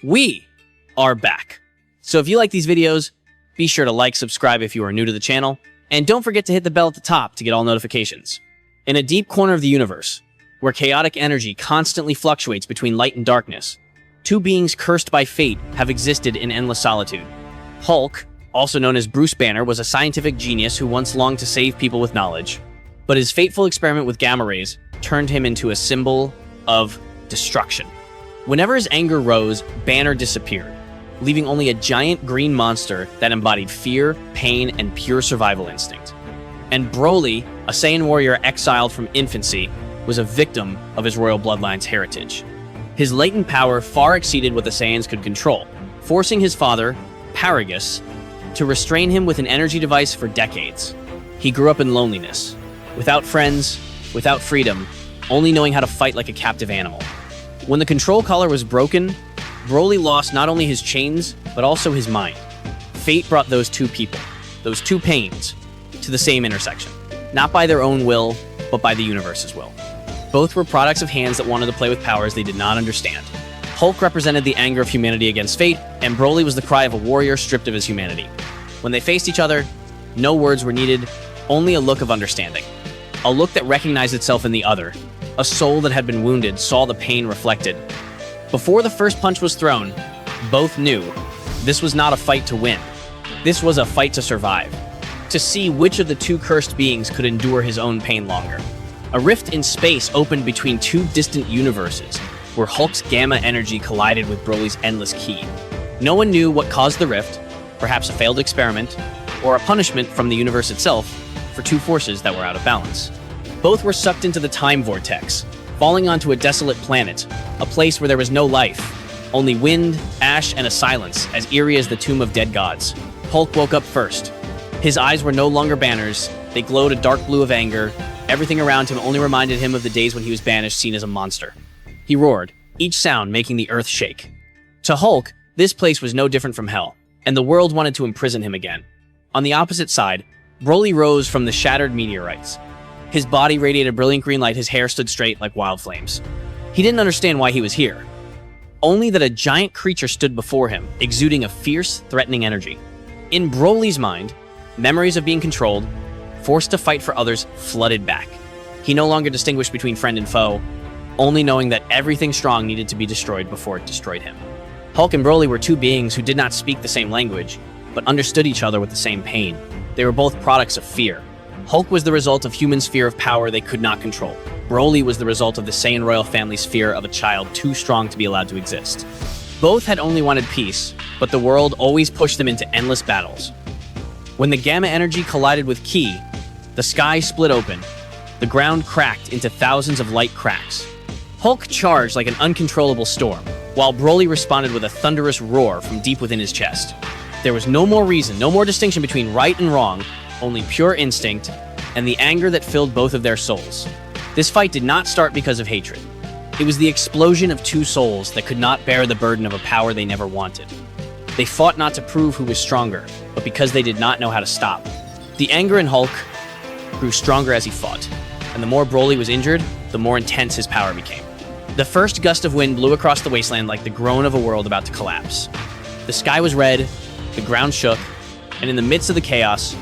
We are back. So if you like these videos, be sure to like, subscribe if you are new to the channel, and don't forget to hit the bell at the top to get all notifications. In a deep corner of the universe, where chaotic energy constantly fluctuates between light and darkness, two beings cursed by fate have existed in endless solitude. Hulk, also known as Bruce Banner, was a scientific genius who once longed to save people with knowledge, but his fateful experiment with gamma rays turned him into a symbol of destruction. Whenever his anger rose, Banner disappeared, leaving only a giant green monster that embodied fear, pain, and pure survival instinct. And Broly, a Saiyan warrior exiled from infancy, was a victim of his royal bloodline's heritage. His latent power far exceeded what the Saiyans could control, forcing his father, Paragus, to restrain him with an energy device for decades. He grew up in loneliness, without friends, without freedom, only knowing how to fight like a captive animal. When the control collar was broken, Broly lost not only his chains, but also his mind. Fate brought those two people, those two pains, to the same intersection. Not by their own will, but by the universe's will. Both were products of hands that wanted to play with powers they did not understand. Hulk represented the anger of humanity against fate, and Broly was the cry of a warrior stripped of his humanity. When they faced each other, no words were needed, only a look of understanding. A look that recognized itself in the other. A soul that had been wounded saw the pain reflected. Before the first punch was thrown, both knew this was not a fight to win. This was a fight to survive. To see which of the two cursed beings could endure his own pain longer. A rift in space opened between two distant universes, where Hulk's gamma energy collided with Broly's endless ki. No one knew what caused the rift, perhaps a failed experiment, or a punishment from the universe itself for two forces that were out of balance. Both were sucked into the time vortex, falling onto a desolate planet, a place where there was no life, only wind, ash, and a silence as eerie as the tomb of dead gods. Hulk woke up first. His eyes were no longer banners, they glowed a dark blue of anger. Everything around him only reminded him of the days when he was banished, seen as a monster. He roared, each sound making the earth shake. To Hulk, this place was no different from hell, and the world wanted to imprison him again. On the opposite side, Broly rose from the shattered meteorites. His body radiated brilliant green light, his hair stood straight like wild flames. He didn't understand why he was here, only that a giant creature stood before him, exuding a fierce, threatening energy. In Broly's mind, memories of being controlled, forced to fight for others, flooded back. He no longer distinguished between friend and foe, only knowing that everything strong needed to be destroyed before it destroyed him. Hulk and Broly were two beings who did not speak the same language, but understood each other with the same pain. They were both products of fear. Hulk was the result of humans' fear of power they could not control. Broly was the result of the Saiyan royal family's fear of a child too strong to be allowed to exist. Both had only wanted peace, but the world always pushed them into endless battles. When the gamma energy collided with ki, the sky split open. The ground cracked into thousands of light cracks. Hulk charged like an uncontrollable storm, while Broly responded with a thunderous roar from deep within his chest. There was no more reason, no more distinction between right and wrong, only pure instinct, and the anger that filled both of their souls. This fight did not start because of hatred. It was the explosion of two souls that could not bear the burden of a power they never wanted. They fought not to prove who was stronger, but because they did not know how to stop. The anger in Hulk grew stronger as he fought, and the more Broly was injured, the more intense his power became. The first gust of wind blew across the wasteland like the groan of a world about to collapse. The sky was red, the ground shook, and in the midst of the chaos,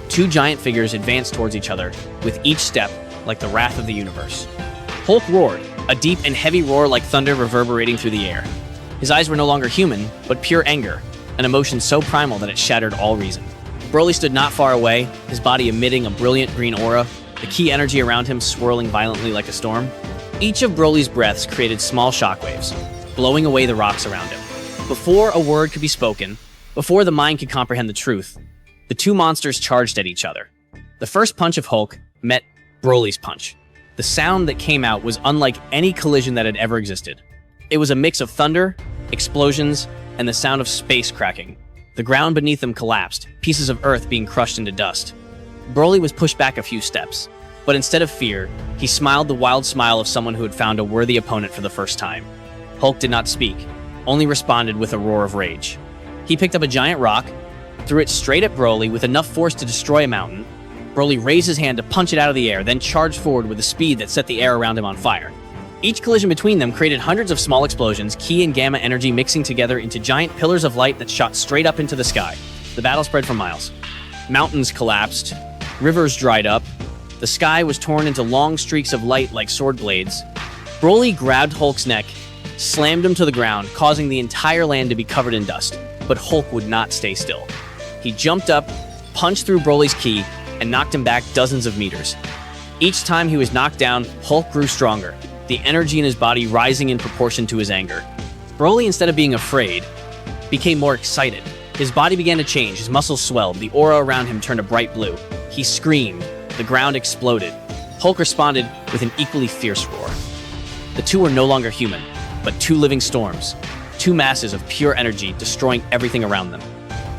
two giant figures advanced towards each other, with each step like the wrath of the universe. Hulk roared, a deep and heavy roar like thunder reverberating through the air. His eyes were no longer human, but pure anger, an emotion so primal that it shattered all reason. Broly stood not far away, his body emitting a brilliant green aura, the ki energy around him swirling violently like a storm. Each of Broly's breaths created small shockwaves, blowing away the rocks around him. Before a word could be spoken, before the mind could comprehend the truth, the two monsters charged at each other. The first punch of Hulk met Broly's punch. The sound that came out was unlike any collision that had ever existed. It was a mix of thunder, explosions, and the sound of space cracking. The ground beneath them collapsed, pieces of earth being crushed into dust. Broly was pushed back a few steps, but instead of fear, he smiled the wild smile of someone who had found a worthy opponent for the first time. Hulk did not speak, only responded with a roar of rage. He picked up a giant rock, threw it straight at Broly with enough force to destroy a mountain. Broly raised his hand to punch it out of the air, then charged forward with a speed that set the air around him on fire. Each collision between them created hundreds of small explosions, Ki and gamma energy mixing together into giant pillars of light that shot straight up into the sky. The battle spread for miles. Mountains collapsed, rivers dried up, the sky was torn into long streaks of light like sword blades. Broly grabbed Hulk's neck, slammed him to the ground, causing the entire land to be covered in dust. But Hulk would not stay still. He jumped up, punched through Broly's Ki, and knocked him back dozens of meters. Each time he was knocked down, Hulk grew stronger, the energy in his body rising in proportion to his anger. Broly, instead of being afraid, became more excited. His body began to change, his muscles swelled, the aura around him turned a bright blue. He screamed, the ground exploded. Hulk responded with an equally fierce roar. The two were no longer human, but two living storms, two masses of pure energy destroying everything around them.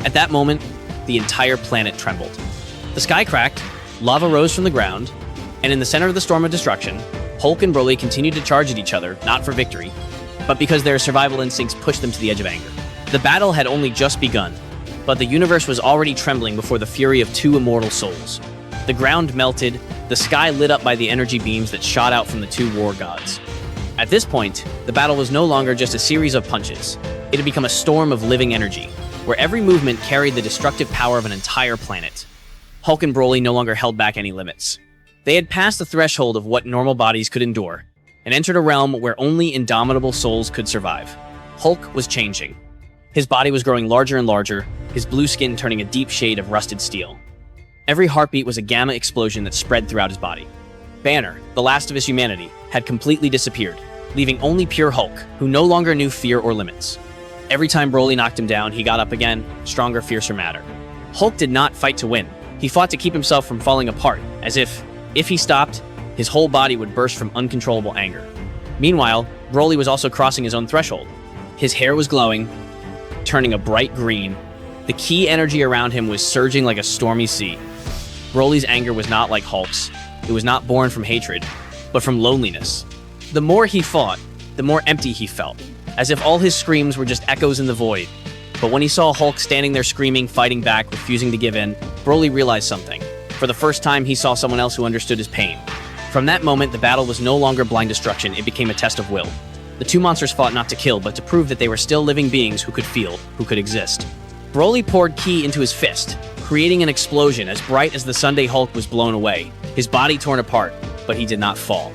At that moment, the entire planet trembled. The sky cracked, lava rose from the ground, and in the center of the storm of destruction, Hulk and Broly continued to charge at each other, not for victory, but because their survival instincts pushed them to the edge of anger. The battle had only just begun, but the universe was already trembling before the fury of two immortal souls. The ground melted, the sky lit up by the energy beams that shot out from the two war gods. At this point, the battle was no longer just a series of punches. It had become a storm of living energy, where every movement carried the destructive power of an entire planet. Hulk and Broly no longer held back any limits. They had passed the threshold of what normal bodies could endure, and entered a realm where only indomitable souls could survive. Hulk was changing. His body was growing larger and larger, his blue skin turning a deep shade of rusted steel. Every heartbeat was a gamma explosion that spread throughout his body. Banner, the last of his humanity, had completely disappeared, leaving only pure Hulk, who no longer knew fear or limits. Every time Broly knocked him down, he got up again, stronger, fiercer, madder. Hulk did not fight to win. He fought to keep himself from falling apart, as if he stopped, his whole body would burst from uncontrollable anger. Meanwhile, Broly was also crossing his own threshold. His hair was glowing, turning a bright green. The Ki energy around him was surging like a stormy sea. Broly's anger was not like Hulk's. It was not born from hatred, but from loneliness. The more he fought, the more empty he felt, as if all his screams were just echoes in the void. But when he saw Hulk standing there screaming, fighting back, refusing to give in, Broly realized something. For the first time, he saw someone else who understood his pain. From that moment, the battle was no longer blind destruction, it became a test of will. The two monsters fought not to kill, but to prove that they were still living beings who could feel, who could exist. Broly poured Ki into his fist, creating an explosion as bright as the Sunday Hulk was blown away, his body torn apart, but he did not fall.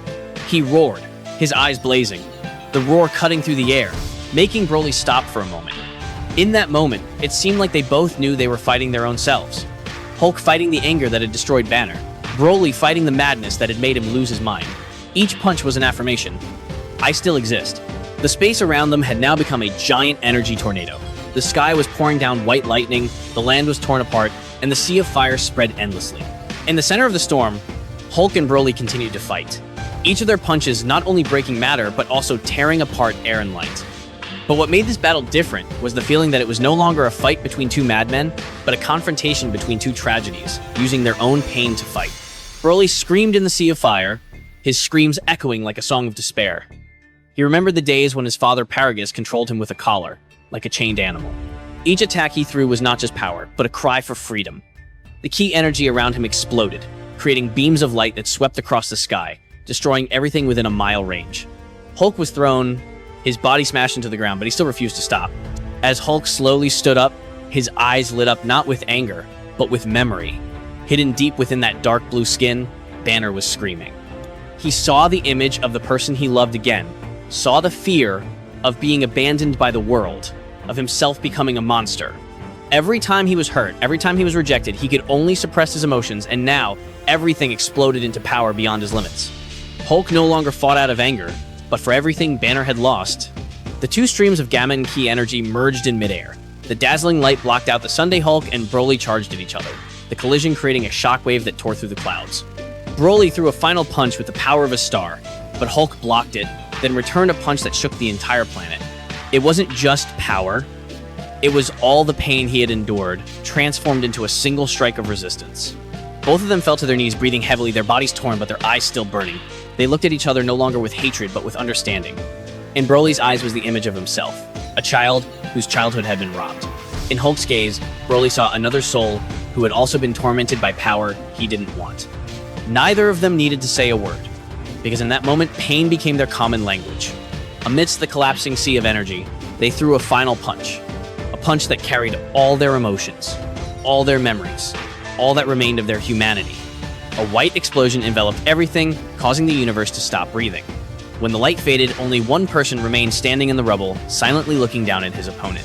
He roared, his eyes blazing, the roar cutting through the air, making Broly stop for a moment. In that moment, it seemed like they both knew they were fighting their own selves. Hulk fighting the anger that had destroyed Banner, Broly fighting the madness that had made him lose his mind. Each punch was an affirmation. I still exist. The space around them had now become a giant energy tornado. The sky was pouring down white lightning, the land was torn apart, and the sea of fire spread endlessly. In the center of the storm, Hulk and Broly continued to fight. Each of their punches not only breaking matter, but also tearing apart air and light. But what made this battle different was the feeling that it was no longer a fight between two madmen, but a confrontation between two tragedies, using their own pain to fight. Broly screamed in the sea of fire, his screams echoing like a song of despair. He remembered the days when his father Paragus controlled him with a collar, like a chained animal. Each attack he threw was not just power, but a cry for freedom. The Ki energy around him exploded, creating beams of light that swept across the sky, destroying everything within a mile range. Hulk was thrown, his body smashed into the ground, but he still refused to stop. As Hulk slowly stood up, his eyes lit up not with anger, but with memory. Hidden deep within that dark blue skin, Banner was screaming. He saw the image of the person he loved again, saw the fear of being abandoned by the world, of himself becoming a monster. Every time he was hurt, every time he was rejected, he could only suppress his emotions, and now everything exploded into power beyond his limits. Hulk no longer fought out of anger, but for everything Banner had lost. The two streams of gamma and Ki energy merged in midair. The dazzling light blocked out the Sunday Hulk, and Broly charged at each other, the collision creating a shockwave that tore through the clouds. Broly threw a final punch with the power of a star, but Hulk blocked it, then returned a punch that shook the entire planet. It wasn't just power, it was all the pain he had endured, transformed into a single strike of resistance. Both of them fell to their knees, breathing heavily, their bodies torn, but their eyes still burning. They looked at each other no longer with hatred, but with understanding. In Broly's eyes was the image of himself, a child whose childhood had been robbed. In Hulk's gaze, Broly saw another soul who had also been tormented by power he didn't want. Neither of them needed to say a word. because in that moment, pain became their common language. Amidst the collapsing sea of energy, they threw a final punch. A punch that carried all their emotions, all their memories, all that remained of their humanity. A white explosion enveloped everything, causing the universe to stop breathing. When the light faded, only one person remained standing in the rubble, silently looking down at his opponent.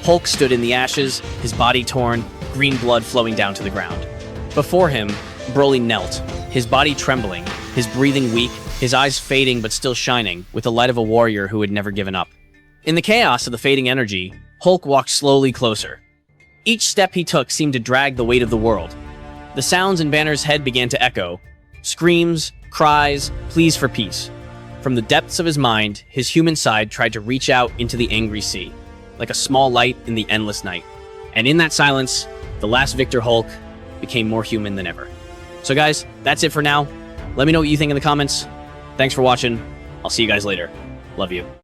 Hulk stood in the ashes, his body torn, green blood flowing down to the ground. Before him, Broly knelt, his body trembling, his breathing weak, his eyes fading but still shining, with the light of a warrior who had never given up. In the chaos of the fading energy, Hulk walked slowly closer. Each step he took seemed to drag the weight of the world. The sounds in Banner's head began to echo. Screams, cries, pleas for peace. From the depths of his mind, his human side tried to reach out into the angry sea, like a small light in the endless night. And in that silence, the last Victor Hulk became more human than ever. So guys, that's it for now. Let me know what you think in the comments. Thanks for watching. I'll see you guys later. Love you.